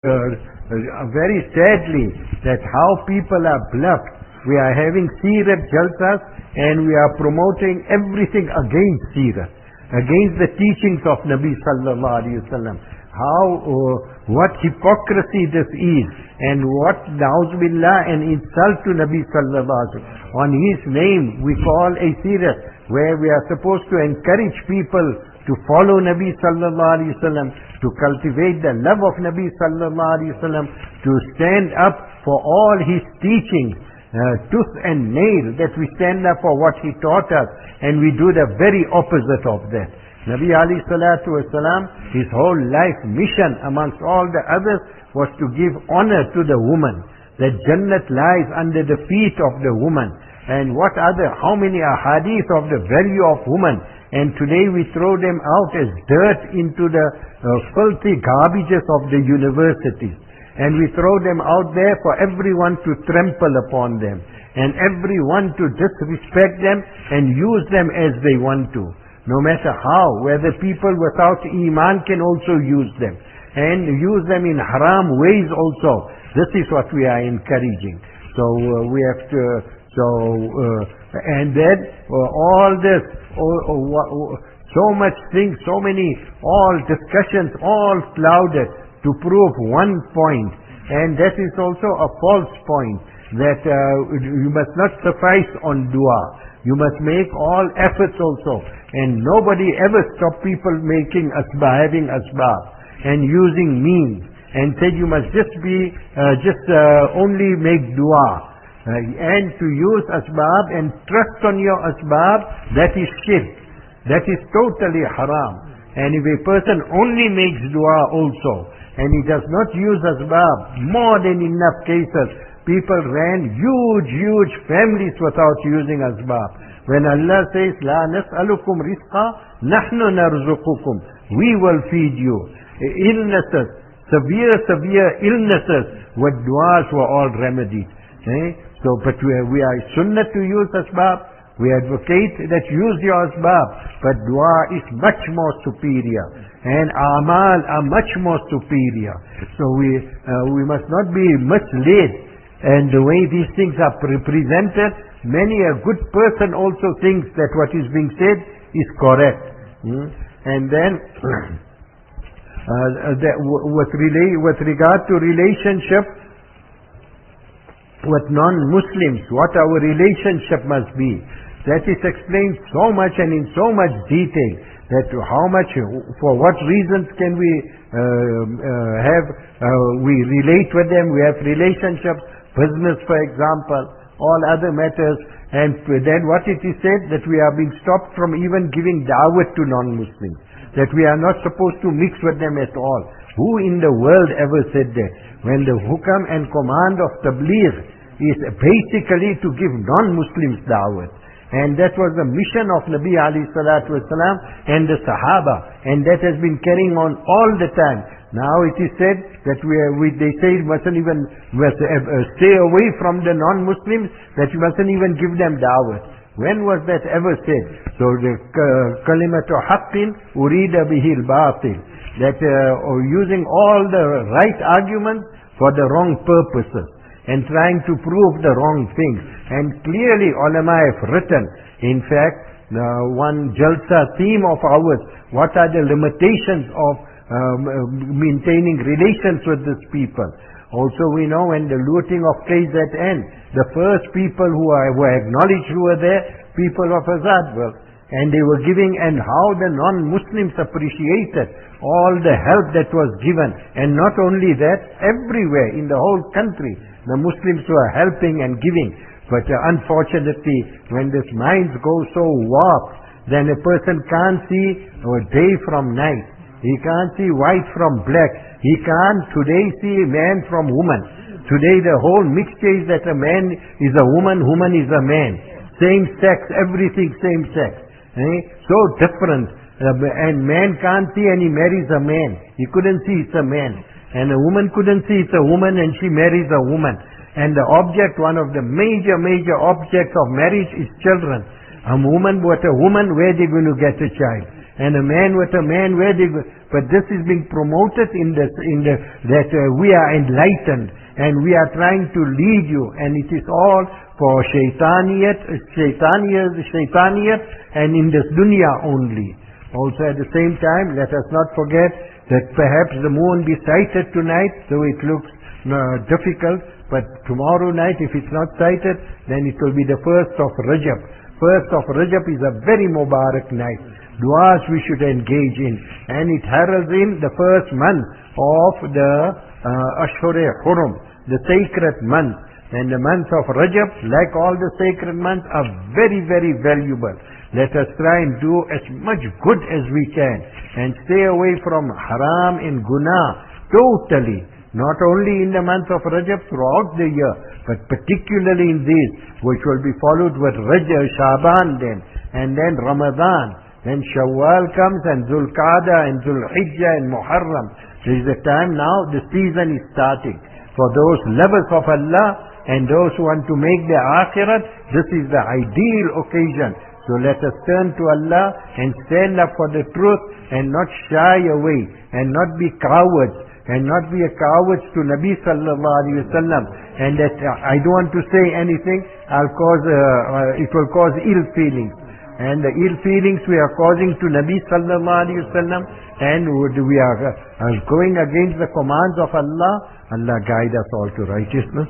very sadly that how people are bluffed. We are having Seerat Jalsas and we are promoting everything against Seerat, against the teachings of Nabi sallallahu alaihi wasallam. What hypocrisy this is, and what na'uzubillah an insult to Nabi sallallahu alaihi wasallam. On his name we call a Seerat, where we are supposed to encourage people to follow Nabi sallallahu alaihi wasallam, to cultivate the love of Nabi sallallahu alaihi wasallam, to stand up for all his teachings, tooth and nail, that we stand up for what he taught us, and we do the very opposite of that. Nabi alayhi salatu wasalam, his whole life mission amongst all the others was to give honor to the woman, that Jannat lies under the feet of the woman. And how many ahadith of the value of woman, and today we throw them out as dirt into the filthy garbages of the universities, and we throw them out there for everyone to trample upon them, and everyone to disrespect them and use them as they want to, no matter how, whether people without iman can also use them, and use them in haram ways also. This is what we are encouraging. So we have to, and then all this, so much things, so many, all discussions, all clouded to prove one point, and that is also a false point, that you must not suffice on dua. You must make all efforts also, and nobody ever stop people making asbab, having asbab, and using means, and said you must just only make dua, and to use asbab and trust on your asbab, that is shirk, that is totally haram. And if a person only makes dua also, and he does not use asbab, more than enough cases, people ran huge families without using asbab. When Allah says, La nas'alukum rizqa, nahnu narzuqukum, we will feed you. Illnesses, severe illnesses, with du'as were all remedied. But we are sunnah to use asbab. We advocate that use your asbab, but dua is much more superior, and amal are much more superior. So we must not be misled, and the way these things are presented, many a good person also thinks that what is being said is correct. And then with regard to relationship with non-Muslims, what our relationship must be, that is explained so much and in so much detail, that how much, for what reasons can we we relate with them, we have relationships, business for example, all other matters, and then what it is said, that we are being stopped from even giving da'wat to non-Muslims, that we are not supposed to mix with them at all. Who in the world ever said that? When the hukam and command of tabligh is basically to give non-Muslims da'wat. And that was the mission of Nabi alayhi salatu wasalam and the Sahaba, and that has been carrying on all the time. Now it is said that they say you mustn't even stay away from the non-Muslims, that you mustn't even give them da'wat. When was that ever said? So the kalimatu haqqin urida bihil batil, that using all the right arguments for the wrong purposes, and trying to prove the wrong things. And clearly ulama have written, in fact, one Jalsa theme of ours, what are the limitations of maintaining relations with these people. Also we know when the looting of KZN, the first people who were acknowledged who were there, people of Hazrath, and they were giving, and how the non-Muslims appreciated all the help that was given. And not only that, everywhere in the whole country, the Muslims were helping and giving. But unfortunately, when these minds go so warped, then a person can't see day from night. He can't see white from black. He can't today see man from woman. Today the whole mixture is that a man is a woman, woman is a man. Same sex, everything same sex. So different. And man can't see and he marries a man. He couldn't see it's a man. And a woman couldn't see it's a woman and she marries a woman. And the object, one of the major objects of marriage is children. A woman, but a woman, where they going to get a child? and a man with a man, where they go? But this is being promoted that we are enlightened and we are trying to lead you, and it is all for shaitaniyat, and in this dunya only. Also at the same time, let us not forget that perhaps the moon be sighted tonight, though it looks difficult, but tomorrow night if it's not sighted, then it will be the 1st of Rajab. 1st of Rajab is a very Mubarak night. Du'as we should engage in, and it heralds in the first month of the Ashur-e-Hurum, the sacred month. And the month of Rajab, like all the sacred months, are very, very valuable. Let us try and do as much good as we can, and stay away from haram and guna totally. Not only in the month of Rajab, throughout the year, but particularly in these, which will be followed with Rajab, Shaban then, and then Ramadan. Then Shawwal comes, and Zulqa'dah, and Zulhijjah, and Muharram. This is the time now, the season is starting. For those lovers of Allah, and those who want to make their akhirat, this is the ideal occasion. So let us turn to Allah, and stand up for the truth, and not shy away, and not be cowards, and not be a coward to Nabi sallallahu alaihi wasallam. And that I don't want to say anything, it will cause ill feelings. And the ill feelings we are causing to Nabi sallallahu alaihi wasallam, and we are going against the commands of Allah. Allah guide us all to righteousness.